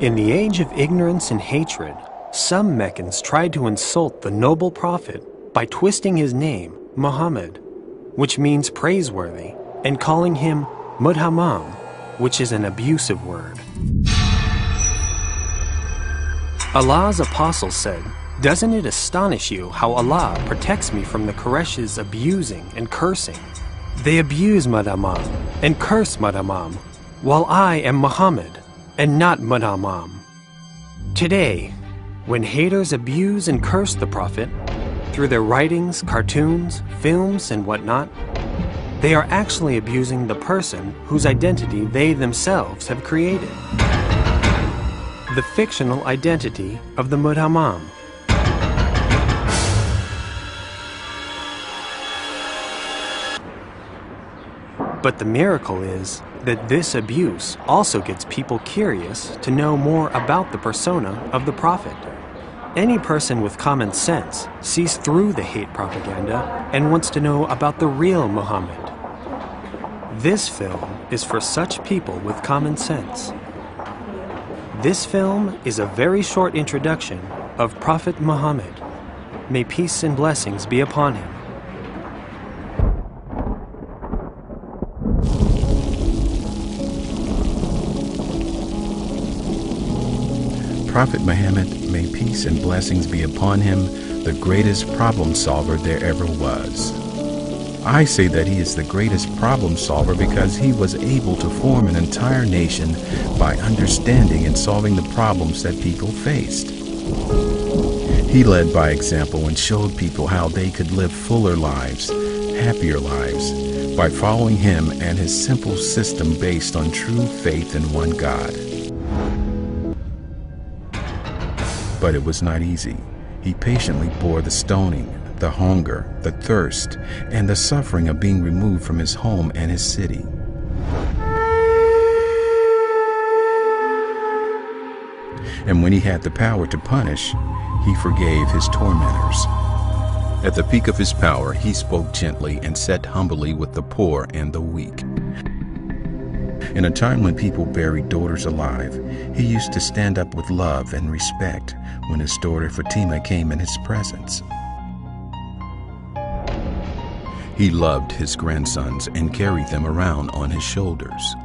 In the age of ignorance and hatred, some Meccans tried to insult the noble prophet by twisting his name, Muhammad, which means praiseworthy, and calling him Mudhammam, which is an abusive word. Allah's apostle said, "Doesn't it astonish you how Allah protects me from the Quraysh's abusing and cursing? They abuse Mudhammam and curse Mudhammam, while I am Muhammad and not Mudhammam." Today, when haters abuse and curse the Prophet through their writings, cartoons, films, and whatnot, they are actually abusing the person whose identity they themselves have created. The fictional identity of the Mudhammam. But the miracle is that this abuse also gets people curious to know more about the persona of the Prophet. Any person with common sense sees through the hate propaganda and wants to know about the real Muhammad. This film is for such people with common sense. This film is a very short introduction of Prophet Muhammad. May peace and blessings be upon him. Prophet Muhammad, may peace and blessings be upon him, the greatest problem solver there ever was. I say that he is the greatest problem solver because he was able to form an entire nation by understanding and solving the problems that people faced. He led by example and showed people how they could live fuller lives, happier lives, by following him and his simple system based on true faith in one God. But it was not easy. He patiently bore the stoning, the hunger, the thirst, and the suffering of being removed from his home and his city. And when he had the power to punish, he forgave his tormentors. At the peak of his power, he spoke gently and sat humbly with the poor and the weak. In a time when people buried daughters alive, he used to stand up with love and respect when his daughter Fatima came in his presence. He loved his grandsons and carried them around on his shoulders.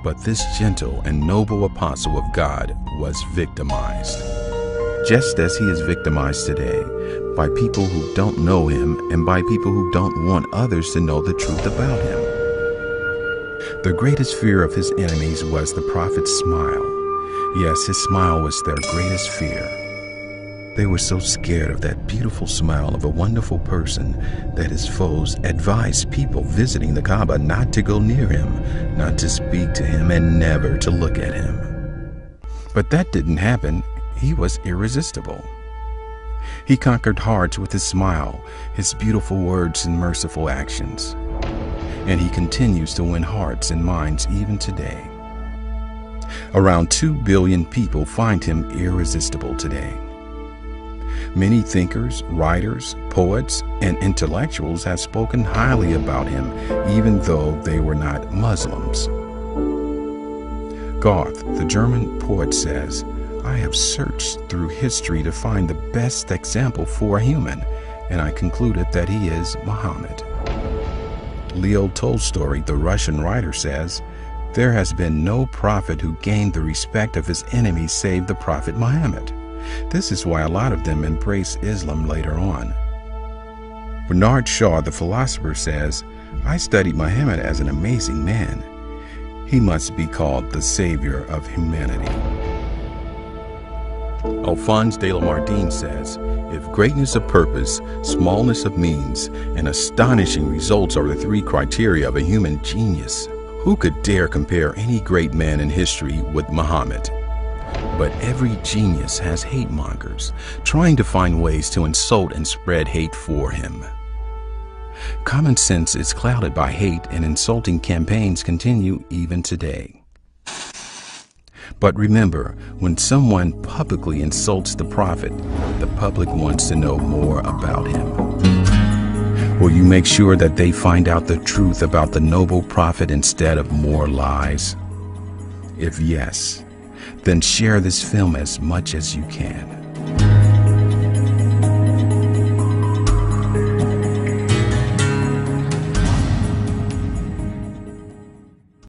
But this gentle and noble apostle of God was victimized, just as he is victimized today by people who don't know him and by people who don't want others to know the truth about him. The greatest fear of his enemies was the prophet's smile. Yes, his smile was their greatest fear. They were so scared of that beautiful smile of a wonderful person that his foes advised people visiting the Kaaba not to go near him, not to speak to him, and never to look at him. But that didn't happen. He was irresistible. He conquered hearts with his smile, his beautiful words and merciful actions. And he continues to win hearts and minds even today. Around 2 billion people find him irresistible today. Many thinkers, writers, poets, and intellectuals have spoken highly about him, even though they were not Muslims. Goethe, the German poet, says, "I have searched through history to find the best example for a human, and I concluded that he is Muhammad." Leo Tolstoy, the Russian writer, says, "There has been no prophet who gained the respect of his enemies save the Prophet Muhammad." This is why a lot of them embrace Islam later on. Bernard Shaw, the philosopher, says, "I studied Muhammad as an amazing man. He must be called the savior of humanity." Alphonse de Lamartine says, "If greatness of purpose, smallness of means, and astonishing results are the 3 criteria of a human genius, who could dare compare any great man in history with Muhammad? But every genius has hate mongers, trying to find ways to insult and spread hate for him. Common sense is clouded by hate, and insulting campaigns continue even today. But remember, when someone publicly insults the prophet, the public wants to know more about him. Will you make sure that they find out the truth about the noble prophet instead of more lies? If yes, Then share this film as much as you can.